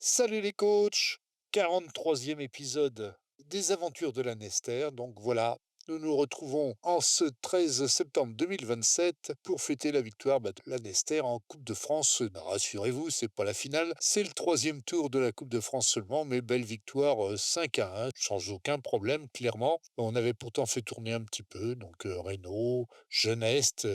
Salut les coachs! 43e épisode des aventures de la Nester. Donc voilà, nous nous retrouvons en ce 13 septembre 2027 pour fêter la victoire de la Nester en Coupe de France. Rassurez-vous, c'est pas la finale, c'est le troisième tour de la Coupe de France seulement, mais belle victoire 5-1, sans aucun problème, clairement. On avait pourtant fait tourner un petit peu, donc Renault, Jeuneste,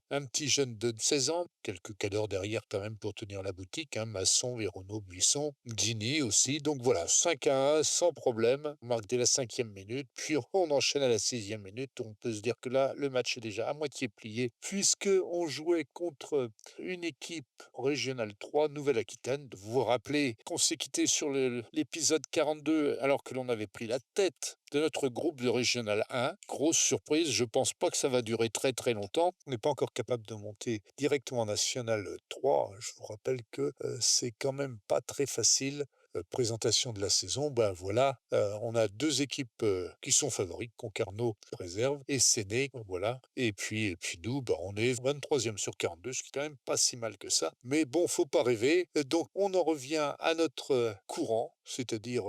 un petit jeune de 16 ans, quelques cadors derrière quand même pour tenir la boutique, hein, Masson, Véronneau, Buisson, Gini aussi. Donc voilà, 5-1, sans problème. On marque dès la 5e minute, puis on enchaîne à la 6e minute. On peut se dire que là, le match est déjà à moitié plié, puisque on jouait contre une équipe régionale 3, Nouvelle-Aquitaine. Vous vous rappelez qu'on s'est quitté sur l'épisode 42 alors que l'on avait pris la tête de notre groupe de Régional 1. Grosse surprise, je pense pas que ça va durer très très longtemps. On n'est pas encore capable de monter directement en National 3. Je vous rappelle que c'est quand même pas très facile. Présentation de la saison, ben voilà, on a deux équipes qui sont favorites, Concarneau réserve et Séné, voilà. Et puis nous, ben, on est 23e sur 42, ce qui est quand même pas si mal que ça. Mais bon, faut pas rêver. Donc on en revient à notre courant, c'est-à-dire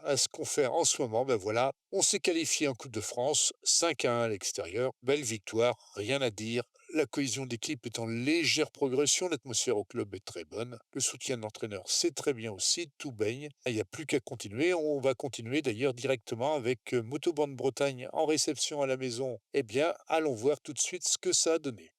à ce qu'on fait en ce moment. Ben voilà, on s'est qualifié en Coupe de France, 5-1 à l'extérieur. Belle victoire, rien à dire. La cohésion d'équipe est en légère progression, l'atmosphère au club est très bonne, le soutien de l'entraîneur c'est très bien aussi, tout baigne. Il n'y a plus qu'à continuer. On va continuer d'ailleurs directement avec Motoban de Bretagne en réception à la maison. Eh bien, allons voir tout de suite ce que ça a donné.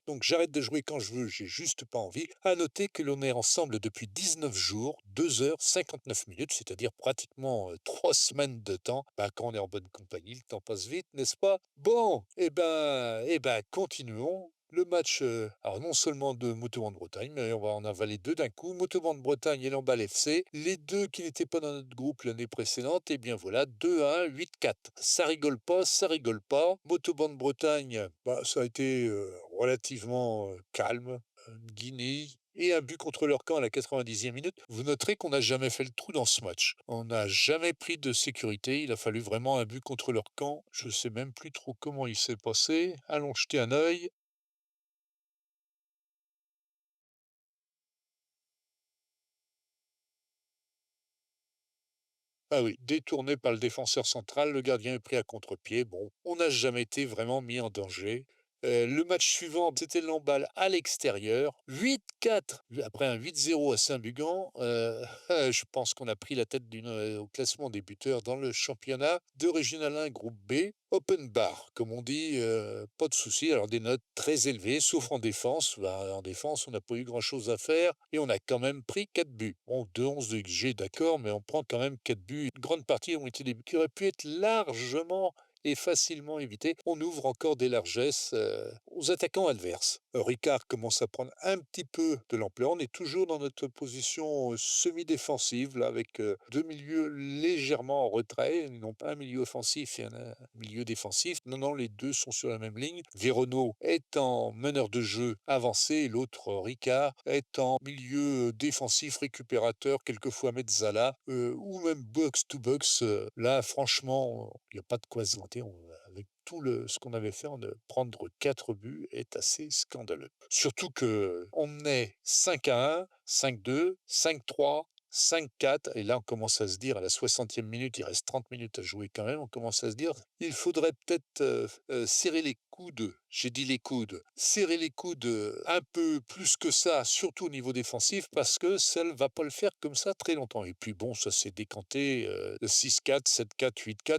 Donc j'arrête de jouer quand je veux, j'ai juste pas envie. À noter que l'on est ensemble depuis 19 jours, 2 heures 59 minutes, c'est-à-dire pratiquement 3 semaines de temps. Bah, quand on est en bonne compagnie, le temps passe vite, n'est-ce pas? Bon, eh ben, continuons. Le match, alors non seulement de Motoban de Bretagne, mais on va en avaler deux d'un coup. Motoban de Bretagne et Lamballe FC, les deux qui n'étaient pas dans notre groupe l'année précédente, et bien voilà, 2-1, 8-4. Ça rigole pas, ça rigole pas. Motoban de Bretagne, bah, ça a été relativement calme. Guinée et un but contre leur camp à la 90e minute. Vous noterez qu'on n'a jamais fait le trou dans ce match. On n'a jamais pris de sécurité. Il a fallu vraiment un but contre leur camp. Je sais même plus trop comment il s'est passé. Allons jeter un œil. Ah oui, détourné par le défenseur central, le gardien est pris à contre-pied. Bon, on n'a jamais été vraiment mis en danger. Le match suivant, c'était Lamballe à l'extérieur. 8-4 après un 8-0 à Saint-Bugan. Je pense qu'on a pris la tête au classement des buteurs dans le championnat de Régional 1 groupe B. Open bar, comme on dit, pas de souci. Alors des notes très élevées, sauf en défense. Bah, en défense, on n'a pas eu grand-chose à faire et on a quand même pris 4 buts. Bon, 2-11 de XG, d'accord, mais on prend quand même 4 buts. Une grande partie ont été des buts qui auraient pu être largement et facilement évités. On ouvre encore des largesses aux attaquants adverses. Ricard commence à prendre un petit peu de l'ampleur. On est toujours dans notre position semi-défensive, là, avec deux milieux légèrement en retrait. Non pas un milieu offensif et un milieu défensif. Non, non, les deux sont sur la même ligne. Véronneau est en meneur de jeu avancé et l'autre, Ricard, est en milieu défensif récupérateur, quelquefois Mezzala, ou même box-to-box. Là, franchement, il n'y a pas de quoi se vanter. Avec ce qu'on avait fait, prendre 4 buts est assez scandaleux. Surtout que on est 5-1, 5-2, 5-3, 5-4, et là on commence à se dire, à la 60e minute, il reste 30 minutes à jouer quand même, on commence à se dire, il faudrait peut-être serrer les coudes, j'ai dit les coudes, serrer les coudes un peu plus que ça, surtout au niveau défensif, parce que ça ne va pas le faire comme ça très longtemps. Et puis bon, ça s'est décanté, 6-4, 7-4, 8-4,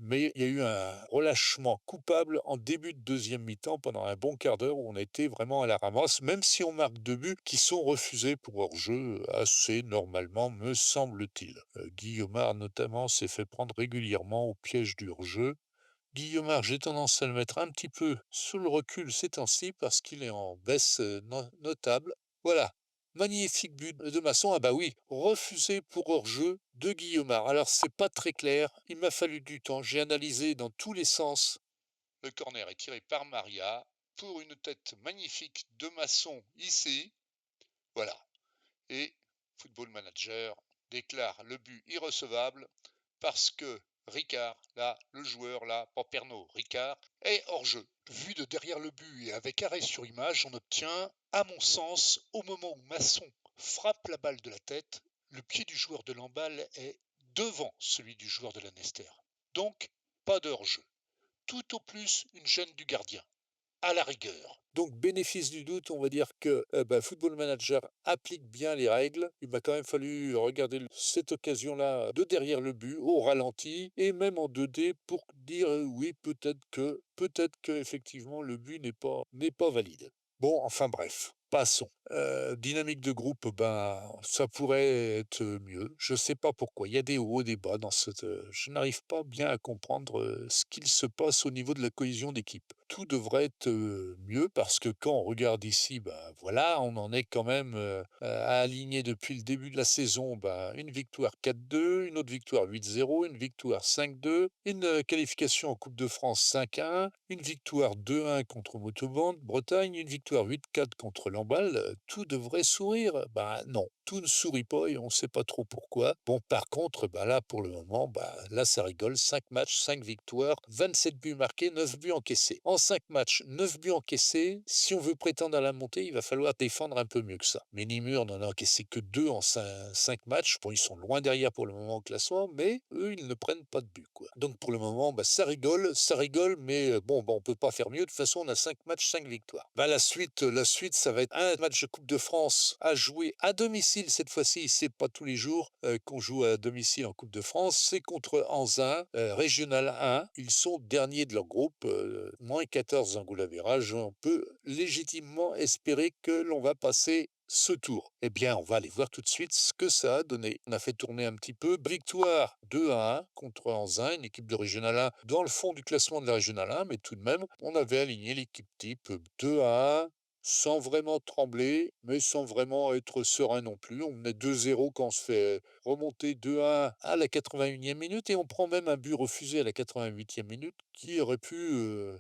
mais il y a eu un relâchement coupable en début de deuxième mi-temps pendant un bon quart d'heure où on a été vraiment à la ramasse, même si on marque deux buts qui sont refusés pour hors-jeu assez normalement, me semble-t-il. Guillaumard notamment s'est fait prendre régulièrement au piège du hors-jeu. Guillaumard, j'ai tendance à le mettre un petit peu sous le recul ces temps-ci parce qu'il est en baisse notable. Voilà. Magnifique but de Masson. Ah bah oui, refusé pour hors-jeu de Guillaumard. Alors c'est pas très clair, il m'a fallu du temps, j'ai analysé dans tous les sens. Le corner est tiré par Maria pour une tête magnifique de Masson ici. Voilà. Et Football Manager déclare le but irrecevable parce que Ricard, là, le joueur, là, pas Pernod, Ricard, est hors jeu. Vu de derrière le but et avec arrêt sur image, on obtient, à mon sens, au moment où Masson frappe la balle de la tête, le pied du joueur de l'handball est devant celui du joueur de la Nester. Donc, pas de hors-jeu. Tout au plus une gêne du gardien, à la rigueur. Donc, bénéfice du doute, on va dire que Football Manager applique bien les règles. Il m'a quand même fallu regarder cette occasion-là de derrière le but, au ralenti, et même en 2D pour dire oui, peut-être que effectivement le but n'est pas valide. Bon, enfin bref, passons. Dynamique de groupe, ben, ça pourrait être mieux. Je sais pas pourquoi. Il y a des hauts, des bas dans cette. Je n'arrive pas bien à comprendre ce qu'il se passe au niveau de la cohésion d'équipe. Tout devrait être mieux parce que quand on regarde ici, ben voilà, on en est quand même à aligner depuis le début de la saison ben, une victoire 4-2, une autre victoire 8-0, une victoire 5-2, une qualification en Coupe de France 5-1, une victoire 2-1 contre Motoban, Bretagne, une victoire 8-4 contre Lamballe. Tout devrait sourire. Ben non, tout ne sourit pas et on ne sait pas trop pourquoi. Bon, par contre, ben là, pour le moment, ben, là, ça rigole. 5 matchs, 5 victoires, 27 buts marqués, 9 buts encaissés. En 5 matchs, 9 buts encaissés. Si on veut prétendre à la montée, il va falloir défendre un peu mieux que ça. Mais Namur n'en a encaissé que 2 en 5 matchs. Bon, ils sont loin derrière pour le moment au classement, mais eux, ils ne prennent pas de but, quoi. Donc pour le moment, ben, ça rigole, mais bon, ben, on peut pas faire mieux. De toute façon, on a 5 matchs, 5 victoires. Ben, la suite, ça va être un match de Coupe de France à jouer à domicile cette fois-ci. C'est pas tous les jours qu'on joue à domicile en Coupe de France. C'est contre Anzin, Régional 1. Ils sont derniers de leur groupe, moins 14 en goal average. On peut légitimement espérer que l'on va passer ce tour. Eh bien, on va aller voir tout de suite ce que ça a donné. On a fait tourner un petit peu. Victoire 2-1 contre Anzin, une équipe de Régional 1 dans le fond du classement de la Régional 1, mais tout de même, on avait aligné l'équipe type 2-1 sans vraiment trembler, mais sans vraiment être serein non plus. On menait 2-0 quand on se fait remonter 2-1 à la 81e minute et on prend même un but refusé à la 88e minute qui aurait pu.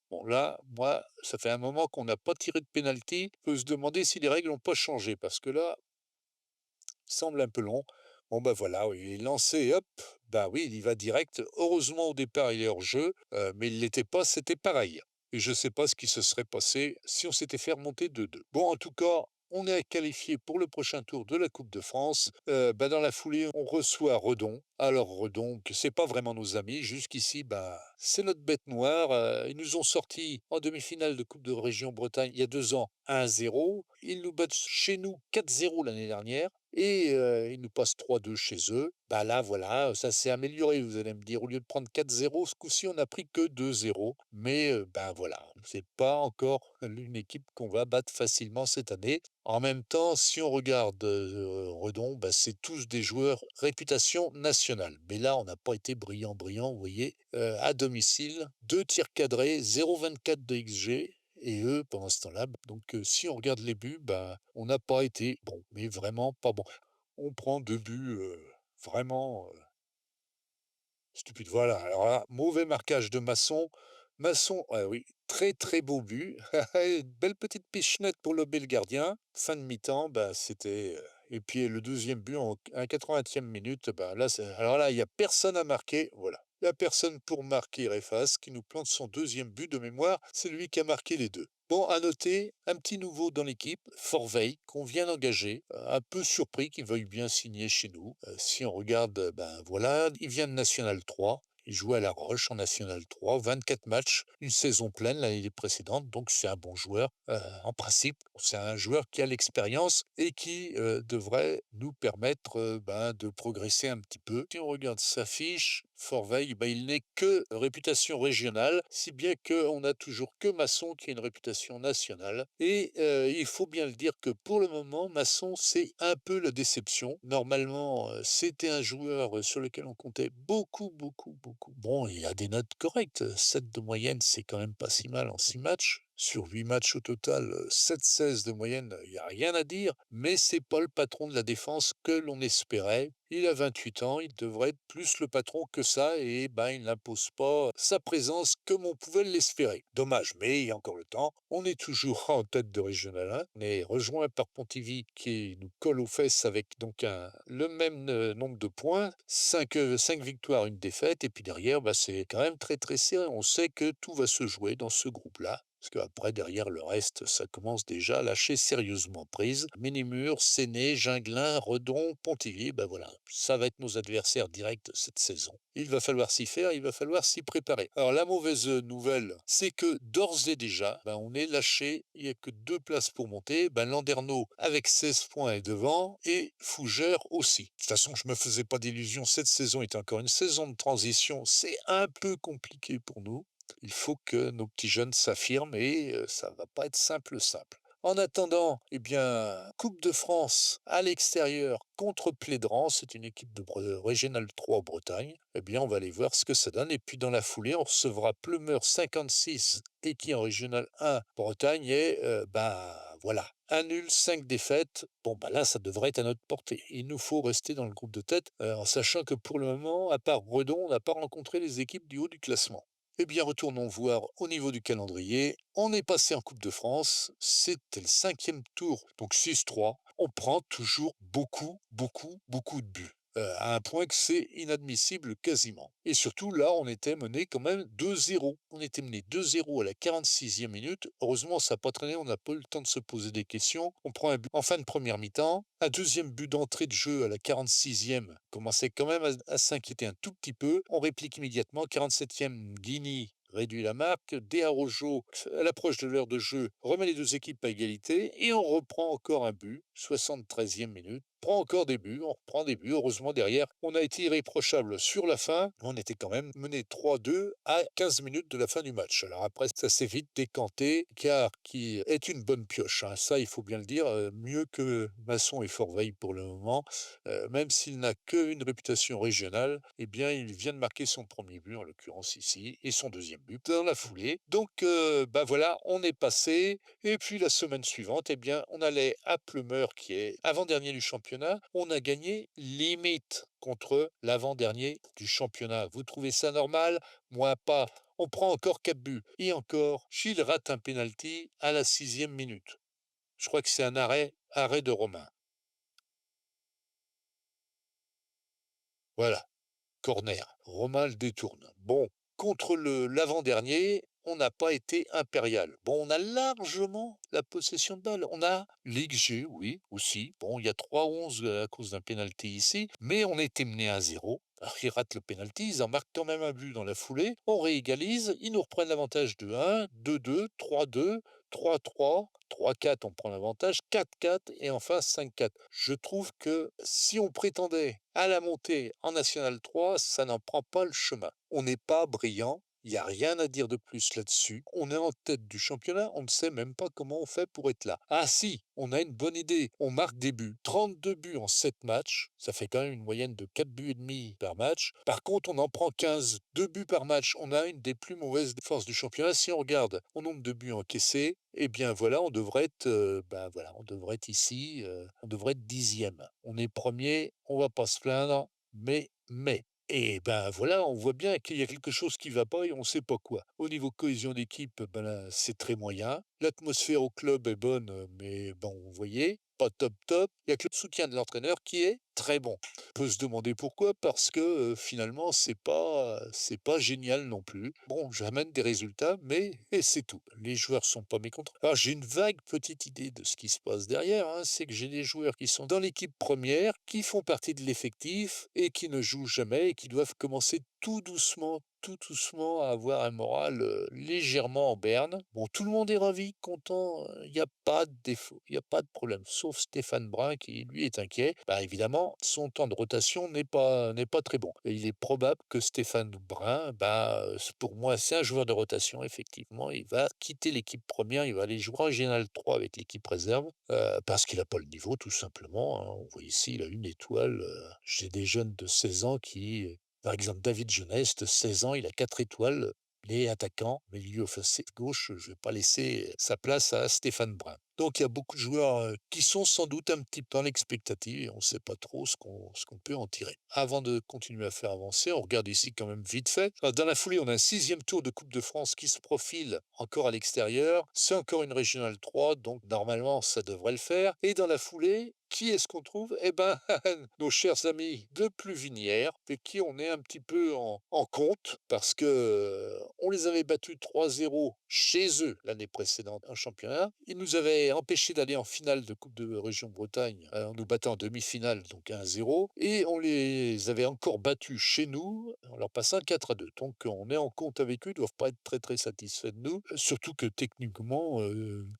Bon, là, moi, ça fait un moment qu'on n'a pas tiré de pénalty. On peut se demander si les règles n'ont pas changé parce que là, semble un peu long. Bon, ben voilà, oui, il est lancé, hop, bah oui, il y va direct. Heureusement, au départ, il est hors jeu, mais il l'était pas, c'était pareil. Et je ne sais pas ce qui se serait passé si on s'était fait remonter 2-2. Bon, en tout cas, on est qualifié pour le prochain tour de la Coupe de France. Bah, dans la foulée, on reçoit Redon. Alors Redon, que c'est pas vraiment nos amis, jusqu'ici, bah, c'est notre bête noire. Ils nous ont sorti en demi-finale de Coupe de Région Bretagne il y a 2 ans 1-0. Ils nous battent chez nous 4-0 l'année dernière. Et ils nous passent 3-2 chez eux. Bah là, voilà, ça s'est amélioré, vous allez me dire. Au lieu de prendre 4-0, ce coup-ci, on n'a pris que 2-0. Mais ben voilà, c'est pas encore une équipe qu'on va battre facilement cette année. En même temps, si on regarde Redon, bah, c'est tous des joueurs réputation nationale. Mais là, on n'a pas été brillant, vous voyez. À domicile, 2 tirs cadrés, 0,24 de XG. Et eux, pendant ce temps-là, donc si on regarde les buts, bah, on n'a pas été bon, mais vraiment pas bon. On prend 2 buts vraiment stupides. Voilà, alors là, mauvais marquage de Masson. Masson, ah oui, très très beau but. Une belle petite pichenette pour lober le gardien. Fin de mi-temps, bah, c'était. Et puis le deuxième but en à 80e minute, bah, là, alors là, il n'y a personne à marquer. Voilà. Il n'y a personne pour marquer Réfas qui nous plante son deuxième but de mémoire. C'est lui qui a marqué les deux. Bon, à noter, un petit nouveau dans l'équipe, Forveille, qu'on vient d'engager. Un peu surpris qu'il veuille bien signer chez nous. Si on regarde, ben voilà, il vient de National 3. Il jouait à La Roche en National 3, 24 matchs, une saison pleine l'année précédente, donc c'est un bon joueur. En principe, c'est un joueur qui a l'expérience et qui devrait nous permettre ben, de progresser un petit peu. Si on regarde sa fiche, Forveille, ben, il n'est que réputation régionale, si bien qu'on n'a toujours que Masson qui a une réputation nationale. Et il faut bien le dire que pour le moment, Masson, c'est un peu la déception. Normalement, c'était un joueur sur lequel on comptait beaucoup, beaucoup, beaucoup. Bon, il a des notes correctes. 7 de moyenne, c'est quand même pas si mal en 6 matchs. Sur 8 matchs au total, 7-16 de moyenne, il n'y a rien à dire, mais c'est pas le patron de la défense que l'on espérait. Il a 28 ans, il devrait être plus le patron que ça et ben, il n'impose pas sa présence comme on pouvait l'espérer. Dommage, mais il y a encore le temps. On est toujours en tête de Régional 1. On est rejoint par Pontivy qui nous colle aux fesses avec donc le même nombre de points. 5 victoires, une défaite. Et puis derrière, bah, c'est quand même très très serré. On sait que tout va se jouer dans ce groupe-là. Parce qu'après, derrière le reste, ça commence déjà à lâcher sérieusement prise. Ménémur, Séné, Ginglin, Redon, Pontivy, ben voilà, ça va être nos adversaires directs cette saison. Il va falloir s'y faire, il va falloir s'y préparer. Alors la mauvaise nouvelle, c'est que d'ores et déjà, on est lâché, il n'y a que 2 places pour monter. Landerneau avec 16 points est devant et Fougères aussi. De toute façon, je me faisais pas d'illusions, cette saison est encore une saison de transition, c'est un peu compliqué pour nous. Il faut que nos petits jeunes s'affirment et ça va pas être simple. En attendant, Coupe de France à l'extérieur contre Plédran, c'est une équipe de Régional 3 en Bretagne. On va aller voir ce que ça donne. Et puis dans la foulée, on recevra Plumeur 56 et qui en Régional 1 Bretagne et voilà. Un nul, 5 défaites. Bon, là, ça devrait être à notre portée. Il nous faut rester dans le groupe de tête, en sachant que pour le moment, à part Redon, on n'a pas rencontré les équipes du haut du classement. Retournons voir au niveau du calendrier. On est passé en Coupe de France. C'était le 5e tour, donc 6-3. On prend toujours beaucoup de buts. À un point que c'est inadmissible quasiment. Et surtout, là, on était mené quand même 2-0. On était mené 2-0 à la 46e minute. Heureusement, ça n'a pas traîné, on n'a pas eu le temps de se poser des questions. On prend un but en fin de première mi-temps. Un deuxième but d'entrée de jeu à la 46e commençait quand même à s'inquiéter un tout petit peu. On réplique immédiatement. 47e, Guigny réduit la marque. Déarojo, à l'approche de l'heure de jeu, remet les 2 équipes à égalité et on reprend encore un but, 73e minute. On encore des buts, on reprend des buts. Heureusement, derrière, on a été irréprochable sur la fin. On était quand même mené 3-2 à 15 minutes de la fin du match. Alors après, ça s'est vite décanté, car qui est une bonne pioche. Ça, il faut bien le dire, mieux que Masson et Forveille pour le moment. Même s'il n'a qu'une réputation régionale, il vient de marquer son premier but, en l'occurrence ici, et son deuxième but dans la foulée. Donc, voilà, on est passé. Et puis la semaine suivante, on allait à Plumeur, qui est avant-dernier du championnat. On a gagné limite contre l'avant-dernier du championnat. Vous trouvez ça normal? Moi pas. On prend encore 4 buts. Et encore, Gilles rate un penalty à la 6e minute. Je crois que c'est un arrêt de Romain. Voilà. Corner. Romain le détourne. Bon, contre l'avant-dernier, on n'a pas été impérial. Bon, on a largement la possession de balle. On a l'XG, oui, aussi. Bon, il y a 3-11 à cause d'un pénalty ici, mais on était mené à 0. Alors, ils ratent le pénalty, ils en marquent quand même un but dans la foulée. On réégalise, ils nous reprennent l'avantage de 1, 2-2, 3-2, 3-3, 3-4, on prend l'avantage, 4-4 et enfin 5-4. Je trouve que si on prétendait à la montée en National 3, ça n'en prend pas le chemin. On n'est pas brillant. Il n'y a rien à dire de plus là-dessus. On est en tête du championnat, on ne sait même pas comment on fait pour être là. Ah si, on a une bonne idée. On marque des buts. 32 buts en 7 matchs. Ça fait quand même une moyenne de 4 buts et demi par match. Par contre, on en prend 15. 2 buts par match. On a une des plus mauvaises forces du championnat. Si on regarde au nombre de buts encaissés, voilà, on devrait être, on devrait être ici, on devrait être 10e. On est premier, on va pas se plaindre, mais. Et voilà, on voit bien qu'il y a quelque chose qui va pas et on ne sait pas quoi. Au niveau cohésion d'équipe, là, c'est très moyen. L'atmosphère au club est bonne, mais bon, vous voyez, pas top. Il y a que le soutien de l'entraîneur qui est très bon. On peut se demander pourquoi, parce que finalement, c'est pas génial non plus. Bon, j'amène des résultats, mais et c'est tout. Les joueurs sont pas mécontents. Alors, j'ai une vague petite idée de ce qui se passe derrière. C'est que j'ai des joueurs qui sont dans l'équipe première, qui font partie de l'effectif et qui ne jouent jamais et qui doivent commencer tout doucement à avoir un moral légèrement en berne. Bon, tout le monde est ravi, content, il n'y a pas de défaut, il n'y a pas de problème, sauf Stéphane Brun qui, lui, est inquiet. Évidemment, son temps de rotation n'est pas très bon. Et il est probable que Stéphane Brun, pour moi, c'est un joueur de rotation, effectivement. Il va quitter l'équipe première, il va aller jouer en Régional 3 avec l'équipe réserve, parce qu'il n'a pas le niveau, tout simplement. On voit ici, il a une étoile. J'ai des jeunes de 16 ans qui par exemple, David Jeunesse, de 16 ans, il a 4 étoiles. Il est attaquant, milieu offensif gauche. Je ne vais pas laisser sa place à Stéphane Brun. Donc, il y a beaucoup de joueurs qui sont sans doute un petit peu dans l'expectative et on ne sait pas trop ce qu'on peut en tirer. Avant de continuer à faire avancer, on regarde ici quand même vite fait. Dans la foulée, on a un 6e tour de Coupe de France qui se profile encore à l'extérieur. C'est encore une Régionale 3, donc normalement, ça devrait le faire. Et dans la foulée, qui est-ce qu'on trouve? Eh ben, nos chers amis de Pluvinière, avec qui on est un petit peu en compte, parce que on les avait battus 3-0 chez eux l'année précédente en championnat. Ils nous avaient empêchés d'aller en finale de Coupe de Région Bretagne, en nous battant en demi-finale, donc 1-0, et on les avait encore battus chez nous en leur passant 4-2. Donc on est en compte avec eux, ils doivent pas être très très satisfaits de nous, surtout que techniquement,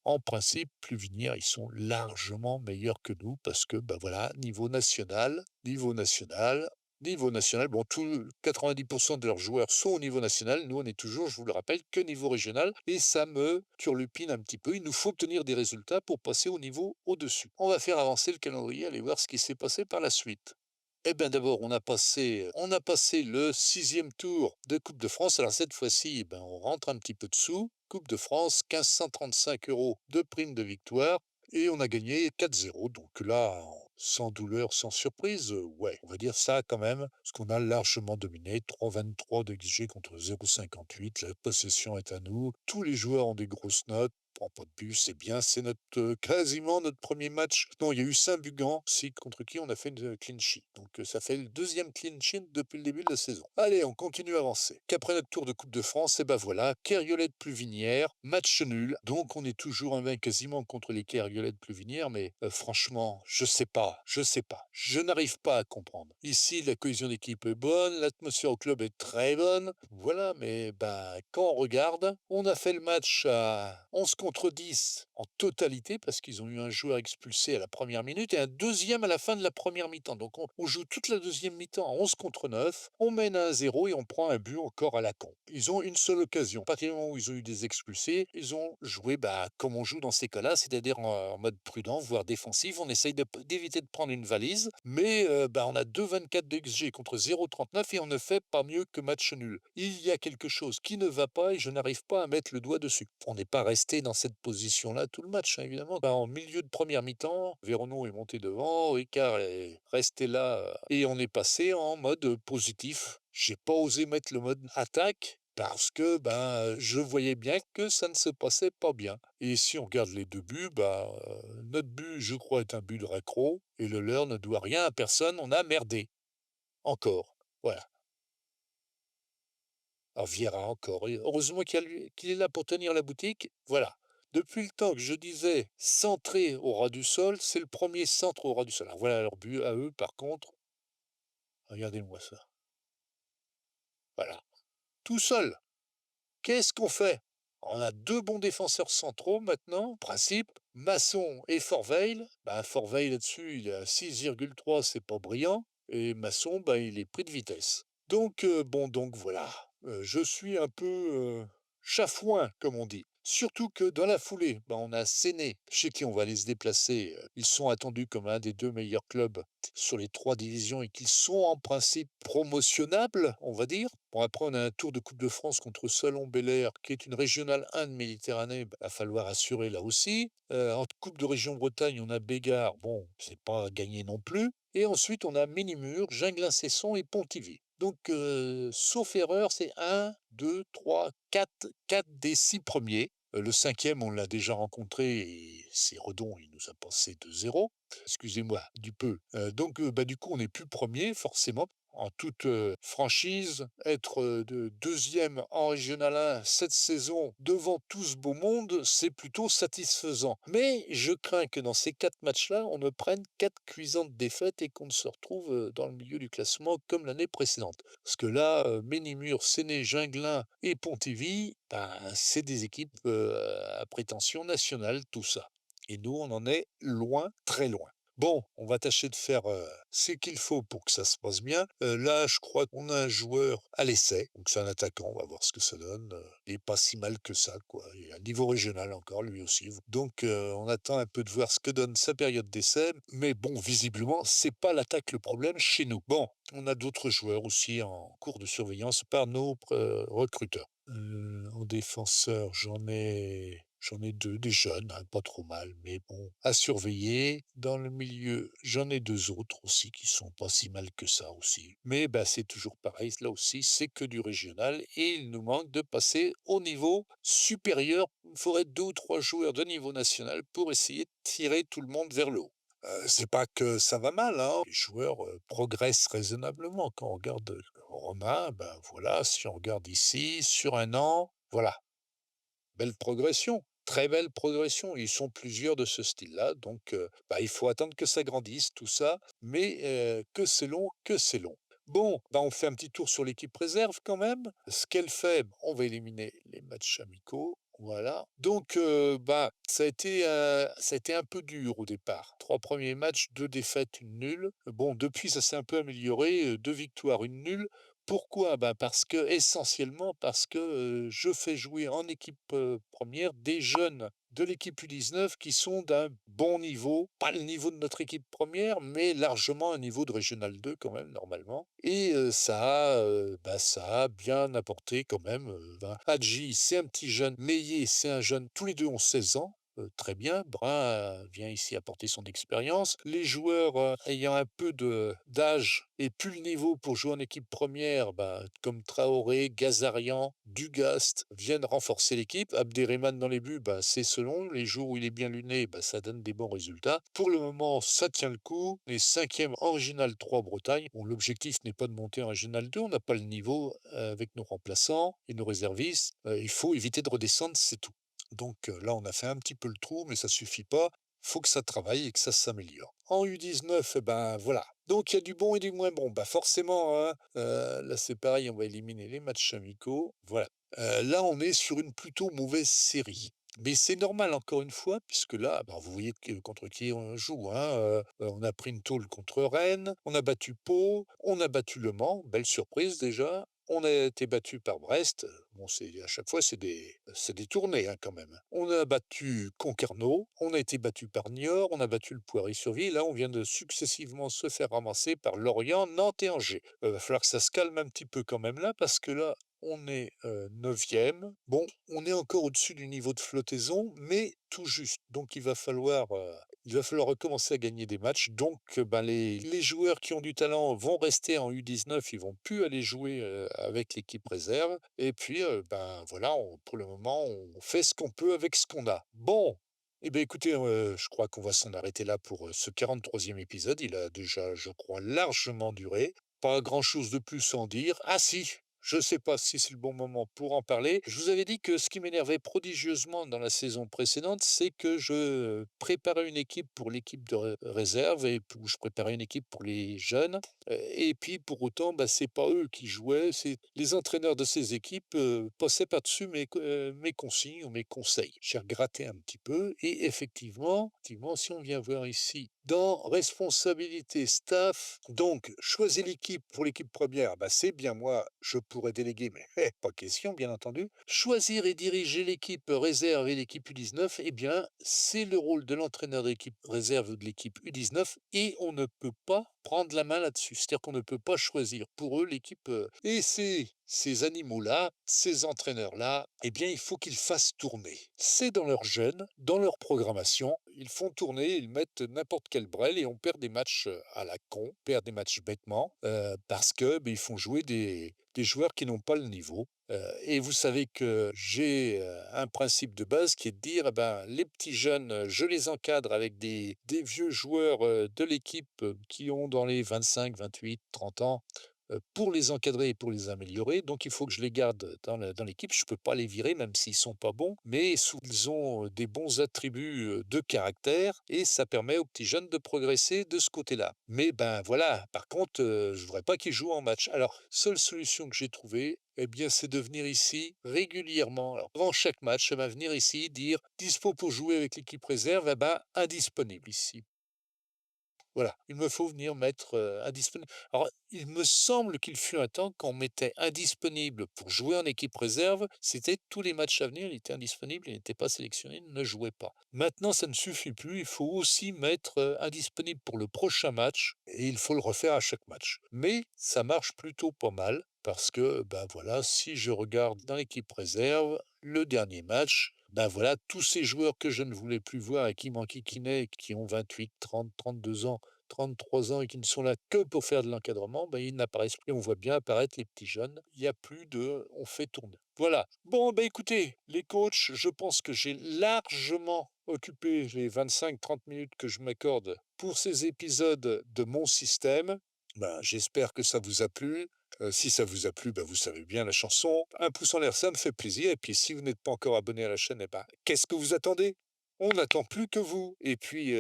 en principe, Pluvinière, ils sont largement meilleurs que nous parce que, bah voilà, niveau national, bon, tout 90 de leurs joueurs sont au niveau national. Nous, on est toujours, je vous le rappelle, que niveau régional et ça me turlupine un petit peu. Il nous faut obtenir des résultats pour passer au niveau au-dessus. On va faire avancer le calendrier, aller voir ce qui s'est passé par la suite. Eh bien, d'abord, on a passé le 6e tour de Coupe de France. Alors, cette fois-ci, eh ben, on rentre un petit peu dessous. Coupe de France, 1535 € de prime de victoire. Et on a gagné 4-0. Donc là, sans douleur, sans surprise, ouais, on va dire ça quand même, parce qu'on a largement dominé. 3,23 de XG contre 0,58. La possession est à nous. Tous les joueurs ont des grosses notes. Prend pas de but, c'est bien, c'est quasiment notre premier match. Non, il y a eu Saint-Bugan, c'est contre qui on a fait une clean sheet. Donc ça fait le deuxième clean sheet depuis le début de la saison. Allez, on continue à avancer. Qu'après notre tour de Coupe de France, et ben voilà, Kerriollet de Pluvinière, match nul. Donc on est toujours invaincu quasiment contre les Kerriollet de Pluvinière, mais franchement, je sais pas. Je n'arrive pas à comprendre. Ici, la cohésion d'équipe est bonne, l'atmosphère au club est très bonne. Voilà, mais bah, quand on regarde, on a fait le match à 11 contre 10 en totalité parce qu'ils ont eu un joueur expulsé à la première minute et un deuxième à la fin de la première mi-temps. Donc on joue toute la deuxième mi-temps à 11 contre 9, on mène à 1-0 et on prend un but encore à la con. Ils ont une seule occasion. À partir du moment où ils ont eu des expulsés, ils ont joué bah, comme on joue dans ces cas-là, c'est-à-dire en mode prudent, voire défensif. On essaye d'éviter de prendre une valise, mais bah, on a 2,24 de XG contre 0,39 et on ne fait pas mieux que match nul. Il y a quelque chose qui ne va pas et je n'arrive pas à mettre le doigt dessus. On n'est pas resté dans cette position-là tout le match, hein, évidemment. Bah, en milieu de première mi-temps, Véronon est monté devant, Ricard est resté là et on est passé en mode positif. J'ai pas osé mettre le mode attaque parce que ben je voyais bien que ça ne se passait pas bien. Et si on regarde les deux buts, bah, notre but, je crois, est un but de raccro et le leur ne doit rien à personne. On a merdé. Encore. Voilà. Alors Vieira encore. Et heureusement qu'il est là pour tenir la boutique. Voilà. Depuis le temps que je disais centrer au ras du sol, c'est le premier centre au ras du sol. Alors voilà leur but à eux, par contre. Regardez-moi ça. Voilà. Tout seul. Qu'est-ce qu'on fait? On a deux bons défenseurs centraux maintenant, en principe, Masson et Forveil. Ben, Forveil là-dessus, il est à 6,3, c'est pas brillant. Et Masson, ben, il est pris de vitesse. Donc, bon, donc voilà. Je suis un peu chafouin, comme on dit. Surtout que dans la foulée, ben, on a Séné, chez qui on va aller se déplacer. Ils sont attendus comme un des deux meilleurs clubs sur les trois divisions et qu'ils sont en principe promotionnables, on va dire. Bon, après, on a un tour de Coupe de France contre Salon-Belair, qui est une régionale 1 de Méditerranée. Il va falloir assurer là aussi. En Coupe de Région Bretagne, on a Bégard. Bon, c'est pas gagné non plus. Et ensuite, on a Ménimur, Ginglin-Cesson et Pontivy. Donc, sauf erreur, c'est un, 2, 3, 4 des 6 premiers. Le cinquième, on l'a déjà rencontré et c'est Redon, il nous a passé 2-0. Excusez-moi, du peu. Donc, bah, du coup, on n'est plus premier, forcément. En toute franchise, être deuxième en Régional 1 cette saison devant tout ce beau monde, c'est plutôt satisfaisant. Mais je crains que dans ces 4 matchs-là, on ne prenne 4 cuisantes défaites et qu'on ne se retrouve dans le milieu du classement comme l'année précédente. Parce que là, Ménimur, Séné, Ginglin et Pontivy, ben, c'est des équipes à prétention nationale, tout ça. Et nous, on en est loin, très loin. Bon, on va tâcher de faire ce qu'il faut pour que ça se passe bien. Là, je crois qu'on a un joueur à l'essai, donc c'est un attaquant, on va voir ce que ça donne. Il n'est pas si mal que ça, quoi. Il est à niveau régional encore, lui aussi. Donc, on attend un peu de voir ce que donne sa période d'essai. Mais bon, visiblement, c'est pas l'attaque le problème chez nous. Bon, on a d'autres joueurs aussi en cours de surveillance par nos recruteurs. En défenseur, j'en ai 2, des jeunes, hein, pas trop mal, mais bon, à surveiller. Dans le milieu, j'en ai 2 autres aussi qui sont pas si mal que ça aussi. Mais bah, c'est toujours pareil, là aussi, c'est que du régional et il nous manque de passer au niveau supérieur. Il faudrait 2 ou 3 joueurs de niveau national pour essayer de tirer tout le monde vers le haut. C'est pas que ça va mal, hein, les joueurs, progressent raisonnablement. Quand on regarde, Romain, ben, voilà, si on regarde ici, sur un an, voilà, belle progression, très belle progression. Ils sont plusieurs de ce style-là, donc bah, il faut attendre que ça grandisse tout ça, mais que c'est long, que c'est long. Bon, bah, on fait un petit tour sur l'équipe réserve quand même. Ce qu'elle fait, on va éliminer les matchs amicaux, voilà. Donc bah, ça a été un peu dur au départ. 3 premiers matchs, 2 défaites, une nulle. Bon, depuis ça s'est un peu amélioré, 2 victoires, une nulle. Pourquoi? Ben, parce que essentiellement parce que, je fais jouer en équipe, 1 des jeunes de l'équipe U19 qui sont d'un bon niveau, pas le niveau de notre équipe première, mais largement un niveau de régional 2 quand même normalement et ça a bien apporté quand même, Hadji, c'est un petit jeune, Meillet, c'est un jeune, tous les 2 ont 16 ans, très bien. Brun, vient ici apporter son expérience. Les joueurs, ayant un peu de d'âge et plus le niveau pour jouer en équipe première, bah, comme Traoré, Gazarian, Dugast viennent renforcer l'équipe. Abderrahmane dans les buts, bah, c'est selon. Les jours où il est bien luné, bah, ça donne des bons résultats. Pour le moment, ça tient le coup. Les 5e en Régional 3 Bretagne. Bon, l'objectif n'est pas de monter en Régional 2. On n'a pas le niveau avec nos remplaçants et nos réservistes. Il faut éviter de redescendre, c'est tout. Donc là, on a fait un petit peu le trou, mais ça suffit pas. Faut que ça travaille et que ça s'améliore. En U19, eh ben voilà. Donc il y a du bon et du moins bon. Bah forcément, hein, là c'est pareil, on va éliminer les matchs amicaux. Voilà. Là, on est sur une plutôt mauvaise série. Mais c'est normal encore une fois, puisque là, bah, vous voyez contre qui on joue. Hein, on a pris une tôle contre Rennes, on a battu Pau, on a battu Le Mans, belle surprise déjà. On a été battu par Brest. Bon, c'est à chaque fois, c'est des tournées hein, quand même. On a battu Concarneau, on a été battu par Niort, on a battu le Poiret-sur-Vie. Là, on vient de successivement se faire ramasser par Lorient, Nantes et Angers. Va falloir que ça se calme un petit peu quand même là, parce que là, on est 9e. Bon, on est encore au-dessus du niveau de flottaison, mais tout juste. Donc il va falloir recommencer à gagner des matchs. Donc ben, les joueurs qui ont du talent vont rester en U19, ils vont plus aller jouer avec l'équipe réserve. Et puis ben voilà, pour le moment, on fait ce qu'on peut avec ce qu'on a. Bon, eh bien écoutez, je crois qu'on va s'en arrêter là pour ce 43e épisode. Il a déjà, je crois, largement duré. Pas grand-chose de plus à en dire. Ah si, je ne sais pas si c'est le bon moment pour en parler. Je vous avais dit que ce qui m'énervait prodigieusement dans la saison précédente, c'est que je préparais une équipe pour l'équipe de réserve et où je préparais une équipe pour les jeunes. Et puis pour autant, bah, c'est pas eux qui jouaient, c'est les entraîneurs de ces équipes passaient par-dessus mes consignes ou mes conseils. J'ai regratté un petit peu et effectivement, si on vient voir ici dans responsabilité staff, donc choisir l'équipe pour l'équipe première, bah, c'est bien moi, je pourrais déléguer, mais pas question, bien entendu. Choisir et diriger l'équipe réserve et l'équipe U19, eh bien, c'est le rôle de l'entraîneur de l'équipe réserve ou de l'équipe U19 et on ne peut pas prendre la main là-dessus. C'est-à-dire qu'on ne peut pas choisir pour eux l'équipe. Et ces animaux-là, ces entraîneurs-là, eh bien, il faut qu'ils fassent tourner. C'est dans leur gène, dans leur programmation. Ils font tourner, ils mettent n'importe quel brel et on perd des matchs à la con, on perd des matchs bêtement, parce que ben, ils font jouer des joueurs qui n'ont pas le niveau. Et vous savez que j'ai un principe de base qui est de dire, eh ben, les petits jeunes, je les encadre avec des vieux joueurs de l'équipe qui ont dans les 25, 28, 30 ans pour les encadrer et pour les améliorer. Donc, il faut que je les garde dans l'équipe. Je ne peux pas les virer, même s'ils sont pas bons, mais ils ont des bons attributs de caractère et ça permet aux petits jeunes de progresser de ce côté-là. Mais ben voilà, par contre, je voudrais pas qu'ils jouent en match. Alors, seule solution que j'ai trouvée, eh bien, c'est de venir ici régulièrement. Alors, avant chaque match, ça va venir ici dire dispo pour jouer avec l'équipe réserve, eh ben, indisponible ici. Voilà, il me faut venir mettre, indisponible. Alors, il me semble qu'il fut un temps qu'on mettait indisponible pour jouer en équipe réserve, c'était tous les matchs à venir, il était indisponible, il n'était pas sélectionné, il ne jouait pas. Maintenant, ça ne suffit plus, il faut aussi mettre, indisponible pour le prochain match et il faut le refaire à chaque match. Mais ça marche plutôt pas mal parce que, ben, voilà, si je regarde dans l'équipe réserve, le dernier match, ben voilà, tous ces joueurs que je ne voulais plus voir et qui m'enquiquinaient, qui ont 28, 30, 32 ans, 33 ans et qui ne sont là que pour faire de l'encadrement, ils n'apparaissent plus. On voit bien apparaître les petits jeunes. Il y a plus de on fait tourner. Voilà. Bon, écoutez, les coachs, je pense que j'ai largement occupé les 25-30 minutes que je m'accorde pour ces épisodes de mon système. J'espère que ça vous a plu. Si ça vous a plu, vous savez bien la chanson. Un pouce en l'air, ça me fait plaisir. Et puis, si vous n'êtes pas encore abonné à la chaîne, qu'est-ce que vous attendez? On n'attend plus que vous. Et puis,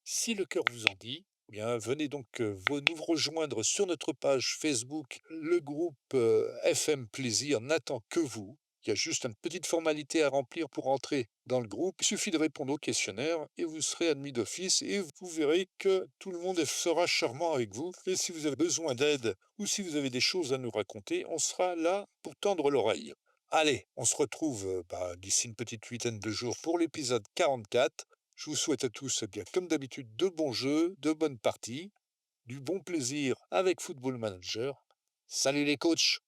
si le cœur vous en dit, venez donc nous rejoindre sur notre page Facebook. Le groupe FM Plaisir n'attend que vous. Il y a juste une petite formalité à remplir pour entrer dans le groupe. Il suffit de répondre au questionnaire et vous serez admis d'office et vous verrez que tout le monde sera charmant avec vous. Et si vous avez besoin d'aide ou si vous avez des choses à nous raconter, on sera là pour tendre l'oreille. Allez, on se retrouve d'ici une petite huitaine de jours pour l'épisode 44. Je vous souhaite à tous, comme d'habitude, de bons jeux, de bonnes parties, du bon plaisir avec Football Manager. Salut les coachs!